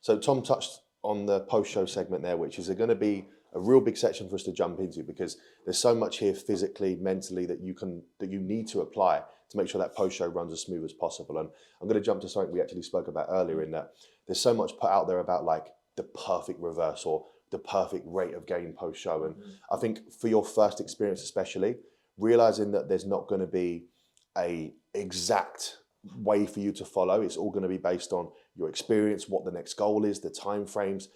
So Tom touched on the post-show segment there, which is going to be a real big section for us to jump into, because there's so much here physically, mentally that you need to apply to make sure that post-show runs as smooth as possible. And I'm going to jump to something we actually spoke about earlier, in that there's so much put out there about like the perfect reverse or the perfect rate of gain post-show. And I think for your first experience especially, realizing that there's not going to be a exact way for you to follow. It's all going to be based on your experience, what the next goal is, the time frames,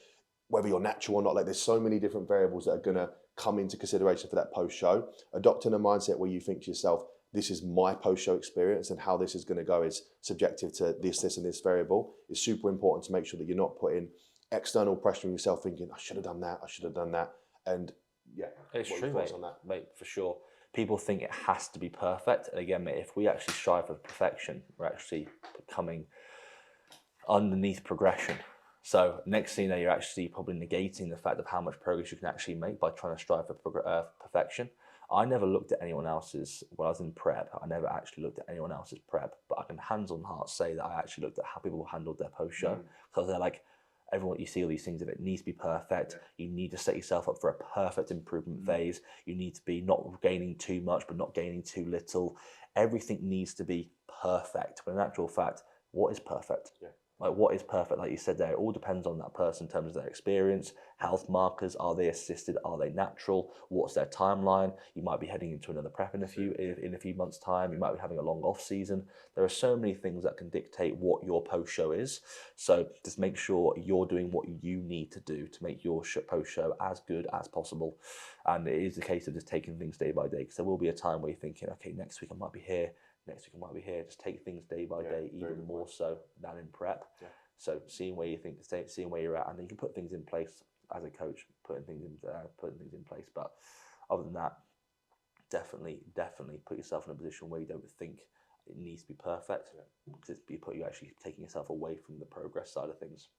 whether you're natural or not. Like, there's so many different variables that are going to come into consideration for that post-show. Adopting a mindset where you think to yourself, this is my post-show experience, and how this is going to go is subjective to this, and this variable, is super important to make sure that you're not putting external pressure on yourself thinking, I should have done that, I should have done that. And yeah, it's true, mate. On that? Mate, for sure. People think it has to be perfect. And again, mate, if we actually strive for perfection, we're actually becoming underneath progression. So next thing you know, you're actually probably negating the fact of how much progress you can actually make by trying to strive for perfection. I never looked at anyone else's, when I was in prep, I never actually looked at anyone else's prep, but I can hands on heart say that I actually looked at how people handled their post-show. Because they're like, everyone, you see all these things, if it needs to be perfect, you need to set yourself up for a perfect improvement phase. You need to be not gaining too much, but not gaining too little. Everything needs to be perfect. But in actual fact, what is perfect? Like, what is perfect? Like you said there, it all depends on that person in terms of their experience, health markers. Are they assisted? Are they natural? What's their timeline? You might be heading into another prep in a few months' time. You might be having a long off season. There are so many things that can dictate what your post show is. So just make sure you're doing what you need to do to make your post show as good as possible. And it is a case of just taking things day by day, because there will be a time where you're thinking, okay, next week I might be here. Next week I might be here. Just take things day by day, even more so than in prep. So seeing where you think, seeing where you're at, and then you can put things in place as a coach, putting things in place. But other than that, definitely put yourself in a position where you don't think it needs to be perfect, because you're actually taking yourself away from the progress side of things.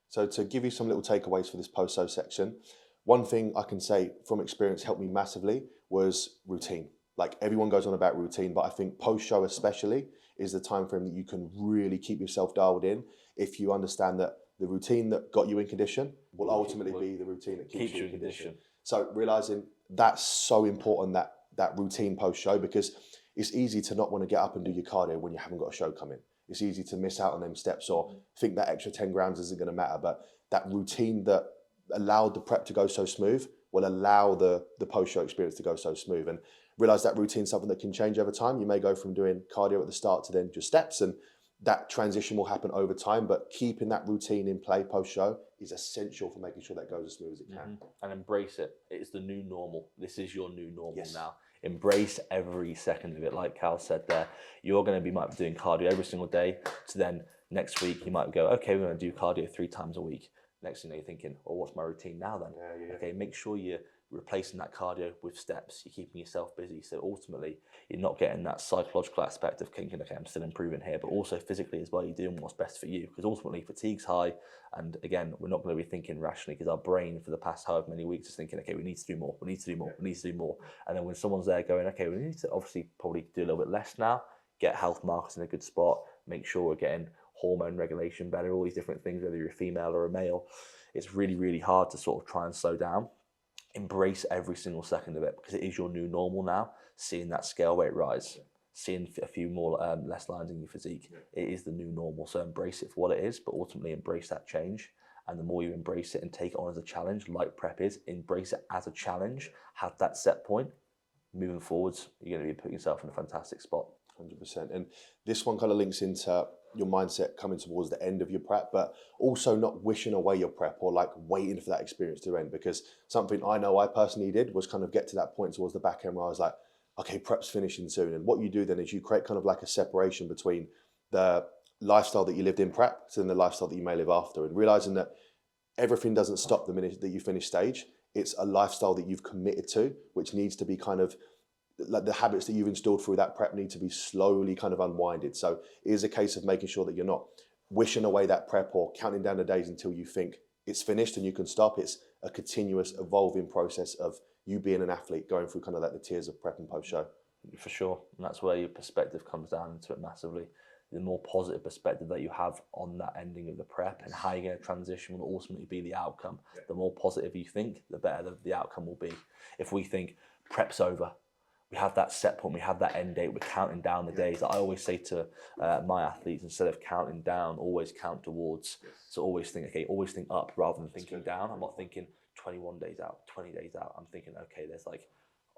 So to give you some little takeaways for this post-show section, one thing I can say from experience helped me massively was routine. Like, everyone goes on about routine, but I think post-show especially is the time frame that you can really keep yourself dialed in if you understand that the routine that got you in condition will ultimately be the routine that keeps you in condition. So realizing that's so important, that routine post-show, because it's easy to not want to get up and do your cardio when you haven't got a show coming. It's easy to miss out on them steps or think that extra 10 grams isn't going to matter. But that routine that allowed the prep to go so smooth will allow the post-show experience to go so smooth. And realize that routine is something that can change over time. You may go from doing cardio at the start to then just steps, and that transition will happen over time. But keeping that routine in play post-show is essential for making sure that goes as smooth as it can. And embrace it. It's the new normal. This is your new normal now. Embrace every second of it. Like Cal said there, you're going to might be doing cardio every single day. So then next week you might go, okay, we're going to do cardio 3 times a week. Next thing you're thinking, oh, what's my routine now then? Okay, make sure you're replacing that cardio with steps. You're keeping yourself busy. So ultimately, you're not getting that psychological aspect of thinking, okay, I'm still improving here, but also physically as well, you're doing what's best for you. Because ultimately, fatigue's high. And again, we're not going to be thinking rationally, because our brain for the past however many weeks is thinking, okay, we need to do more, we need to do more, we need to do more. And then when someone's there going, okay, we need to obviously probably do a little bit less now, get health markers in a good spot, make sure we're getting hormone regulation better, all these different things, whether you're a female or a male. It's really, really hard to sort of try and slow down. Embrace every single second of it, because it is your new normal now. Seeing that scale weight rise, seeing a few more less lines in your physique, it is the new normal. So embrace it for what it is, but ultimately embrace that change. And the more you embrace it and take it on as a challenge, like prep is, embrace it as a challenge, have that set point. Moving forwards, you're going to be putting yourself in a fantastic spot. 100%. And this one kind of links into your mindset coming towards the end of your prep, but also not wishing away your prep or like waiting for that experience to end. Because something I know I personally did was kind of get to that point towards the back end where I was like, okay, prep's finishing soon. And what you do then is you create kind of like a separation between the lifestyle that you lived in prep and the lifestyle that you may live after, and realizing that everything doesn't stop the minute that you finish stage. It's a lifestyle that you've committed to, which needs to be kind of like the habits that you've installed through that prep need to be slowly kind of unwinded. So it is a case of making sure that you're not wishing away that prep or counting down the days until you think it's finished and you can stop. It's a continuous evolving process of you being an athlete going through kind of like the tiers of prep and post show. For sure. And that's where your perspective comes down into it massively. The more positive perspective that you have on that ending of the prep and how you're going to transition will ultimately be the outcome. The more positive you think, the better the outcome will be. If we think prep's over, we have that set point, we have that end date, we're counting down the days. I always say to my athletes, instead of counting down, always count towards. So always think, okay, always think up rather than thinking down. I'm not thinking 21 days out, 20 days out. I'm thinking, okay,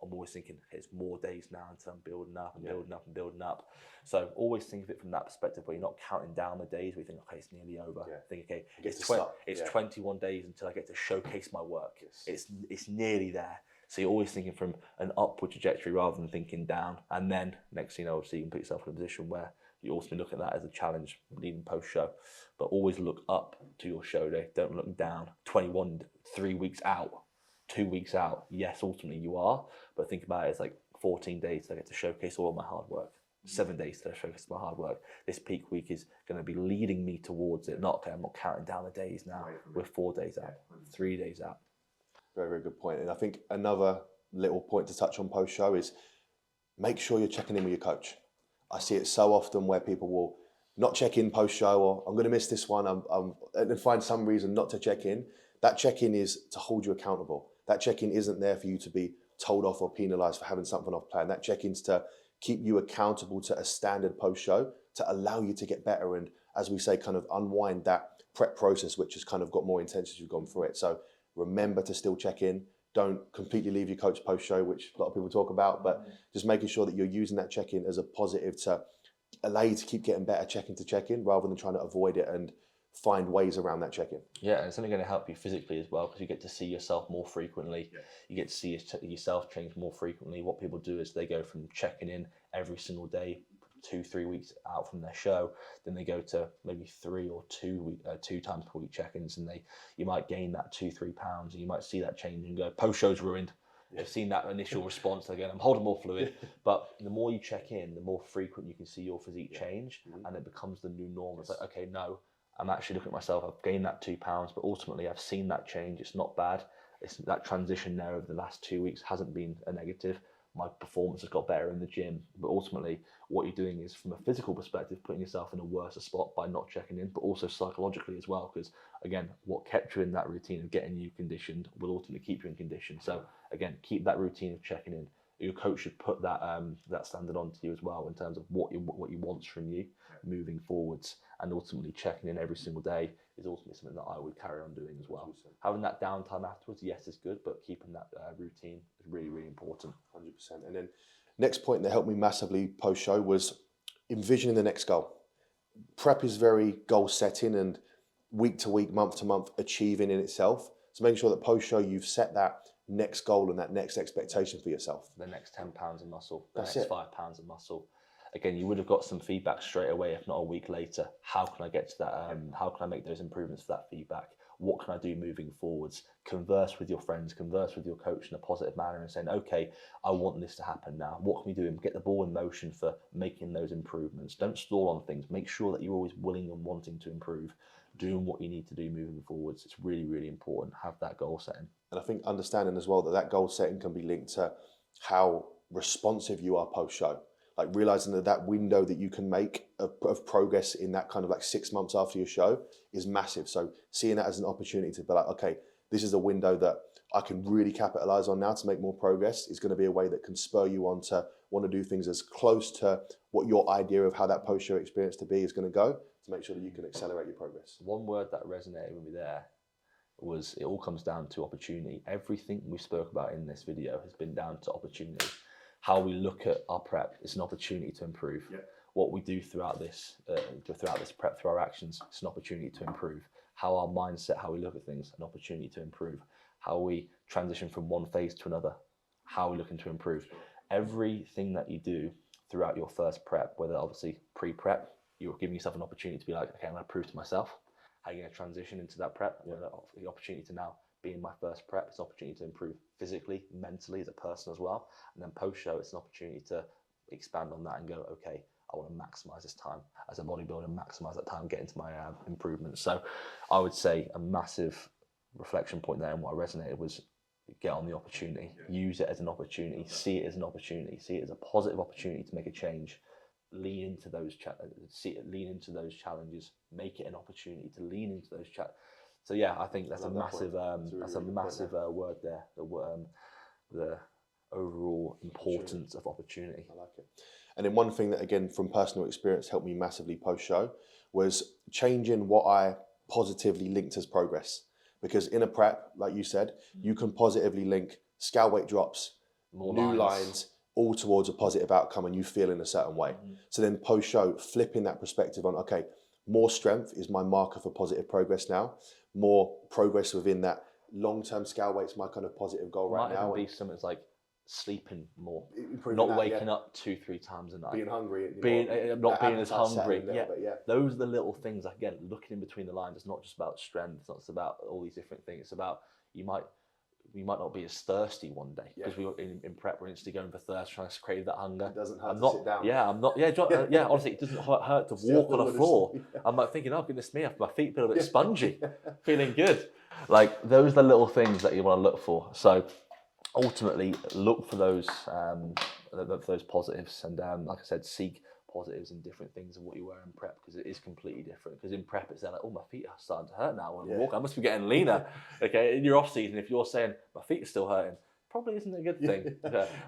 I'm always thinking, okay, it's more days now until I'm building up and building up and building up. So always think of it from that perspective where you're not counting down the days, where you think, okay, it's nearly over. Think, okay, it's 21 days until I get to showcase my work. It's nearly there. So you're always thinking from an upward trajectory rather than thinking down. And then next thing you know, obviously you can put yourself in a position where you also look at that as a challenge leading post show. But always look up to your show day. Don't look down. 21, 3 weeks out, 2 weeks out. Yes, ultimately you are. But think about it as like 14 days to get to showcase all of my hard work. 7 days to showcase my hard work. This peak week is going to be leading me towards it. Not, okay, I'm not counting down the days now. We're 4 days out, 3 days out. Very, very good point. And I think another little point to touch on post-show is make sure you're checking in with your coach. I see it so often where people will not check in post-show, or I'm going to miss this one, and find some reason not to check in. That check-in is to hold you accountable. That check-in isn't there for you to be told off or penalised for having something off plan. That check-in's to keep you accountable to a standard post-show, to allow you to get better and, as we say, kind of unwind that prep process, which has kind of got more intense as you've gone through it. So remember to still check in. Don't completely leave your coach post-show, which a lot of people talk about, but just making sure that you're using that check-in as a positive to allow you to keep getting better check-in rather than trying to avoid it and find ways around that check-in. Yeah, and it's only going to help you physically as well, because you get to see yourself more frequently. You get to see yourself change more frequently. What people do is they go from checking in every single day, 2-3 weeks out from their show, then they go to maybe 3 or 2 times per week check-ins, and you might gain that 2-3 pounds, and you might see that change and go, post show's ruined. I've seen that initial response again, I'm holding more fluid. But the more you check in, the more frequent you can see your physique change, and it becomes the new norm. It's like, okay, no, I'm actually looking at myself, I've gained that 2 pounds, but ultimately I've seen that change, it's not bad. It's that transition there over the last 2 weeks hasn't been a negative. My performance has got better in the gym, but ultimately what you're doing is, from a physical perspective, putting yourself in a worse spot by not checking in, but also psychologically as well, because again, what kept you in that routine of getting you conditioned will ultimately keep you in condition. So again, keep that routine of checking in. Your coach should put that that standard onto you as well in terms of what he wants from you moving forwards, and ultimately checking in every single day is ultimately something that I would carry on doing as well. Having that downtime afterwards, yes, is good, but keeping that routine is really, really important. 100%. And then next point that helped me massively post-show was envisioning the next goal. Prep is very goal setting and week to week, month to month achieving in itself. So making sure that post-show you've set that next goal and that next expectation for yourself. The next 10 pounds of muscle, the next 5 pounds of muscle. Again, you would have got some feedback straight away, if not a week later. How can I get to that? How can I make those improvements for that feedback? What can I do moving forwards? Converse with your friends, converse with your coach in a positive manner and saying, okay, I want this to happen now. What can we do? And get the ball in motion for making those improvements. Don't stall on things. Make sure that you're always willing and wanting to improve, doing what you need to do moving forwards. It's really, really important. Have that goal setting. And I think understanding as well that goal setting can be linked to how responsive you are post-show. Like realizing that window that you can make of progress in that kind of like 6 months after your show is massive. So seeing that as an opportunity to be like, okay, this is a window that I can really capitalize on now to make more progress is going to be a way that can spur you on to want to do things as close to what your idea of how that post-show experience to be is going to go, to make sure that you can accelerate your progress. One word that resonated with me there was, it all comes down to opportunity. Everything we spoke about in this video has been down to opportunity. how we look at our prep is an opportunity to improve. Yeah. What we do throughout this prep, through our actions, it's an opportunity to improve. How our mindset, how we look at things, an opportunity to improve. How we transition from one phase to another, how we're looking to improve. Everything that you do throughout your first prep, whether obviously pre-prep, you're giving yourself an opportunity to be like, okay, I'm going to prove to myself. How you're going to transition into that prep, the opportunity to now be in my first prep, it's an opportunity to improve physically, mentally as a person as well. And then post-show, it's an opportunity to expand on that and go, okay, I want to maximize this time as a bodybuilder, maximize that time, get into my improvements. So I would say a massive reflection point there, and what I resonated was get on the opportunity, use it as an opportunity, see it as an opportunity, see it as a positive opportunity to make a change. Lean into those lean into those challenges, make it an opportunity to lean into those So yeah, I think that's a massive word there. The overall importance of opportunity. I like it. And then one thing that, again, from personal experience, helped me massively post-show was changing what I positively linked as progress. Because in a prep, like you said, you can positively link scale weight drops, More new lines, all towards a positive outcome, and you feel in a certain way. So then post-show, flipping that perspective on, okay, more strength is my marker for positive progress now. More progress within that long-term scale weight's my kind of positive goal right now. Might even be something that's like sleeping more, Improving not that, waking up 2-3 times a night, being hungry, not being as hungry. Yeah. Those are the little things. Again, looking in between the lines. It's not just about strength. It's not just about all these different things. It's about we might not be as thirsty one day because we were in prep. We're instantly going for thirst, trying to crave that hunger. It doesn't hurt to sit down. Yeah, I'm not. Yeah, honestly, it doesn't hurt to walk on a floor. I'm like thinking, oh goodness me, my feet feel a bit spongy, feeling good. Like those are the little things that you want to look for. So ultimately, look for those positives, and like I said, seek positives in different things of what you wear in prep, because it is completely different. Because in prep, it's like, oh, my feet are starting to hurt now when I walk. I must be getting leaner. Okay, in your off season, if you're saying my feet are still hurting, probably isn't a good thing.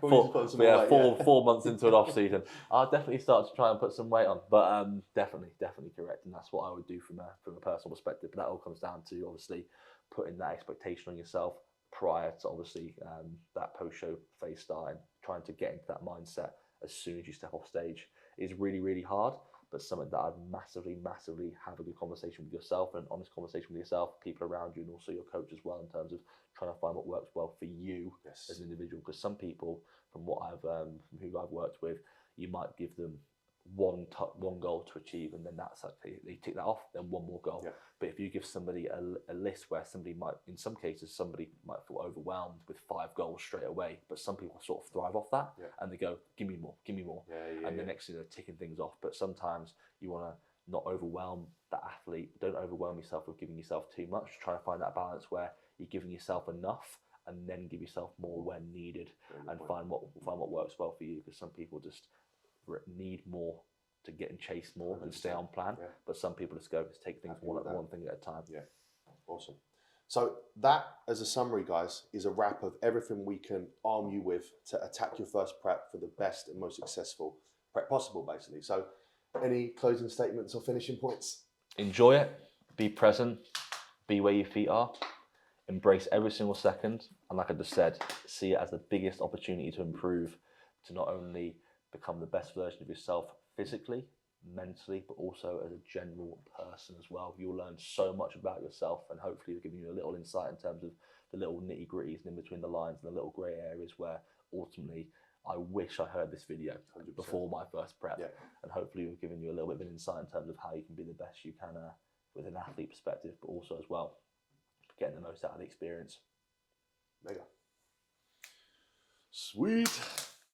4 months into an off season, I'll definitely start to try and put some weight on. But definitely correct, and that's what I would do from a personal perspective. But that all comes down to obviously putting that expectation on yourself prior to obviously that post-show phase starting, trying to get into that mindset as soon as you step off stage is really, really hard, but something that I'd massively have a good conversation with yourself, and an honest conversation with yourself, people around you, and also your coach as well, in terms of trying to find what works well for you as an individual. Because some people, from what from who I've worked with, you might give them one goal to achieve, and then that's like they tick that off, then one more goal. But if you give somebody a list where somebody might, in some cases, somebody might feel overwhelmed with 5 goals straight away, but some people sort of thrive off that, and they go, give me more, and the next thing they're ticking things off. But sometimes you want to not overwhelm that athlete. Don't overwhelm yourself with giving yourself too much. Try to find that balance where you're giving yourself enough, and then give yourself more when needed, and find what works well for you. Because some people just need more to get and chase more 100%. And stay on plan, but some people just take things one thing at a time. Awesome. So that, as a summary, guys, is a wrap of everything we can arm you with to attack your first prep for the best and most successful prep possible, basically. So any closing statements or finishing points? Enjoy it, be present, be where your feet are, embrace every single second, and like I just said, see it as the biggest opportunity to improve, to not only become the best version of yourself physically, mentally, but also as a general person as well. You'll learn so much about yourself, and hopefully we're giving you a little insight in terms of the little nitty gritties and in between the lines and the little grey areas where ultimately I wish I heard this video 100%. Before my first prep. And hopefully we've given you a little bit of an insight in terms of how you can be the best you can with an athlete perspective, but also as well getting the most out of the experience. Mega. Sweet.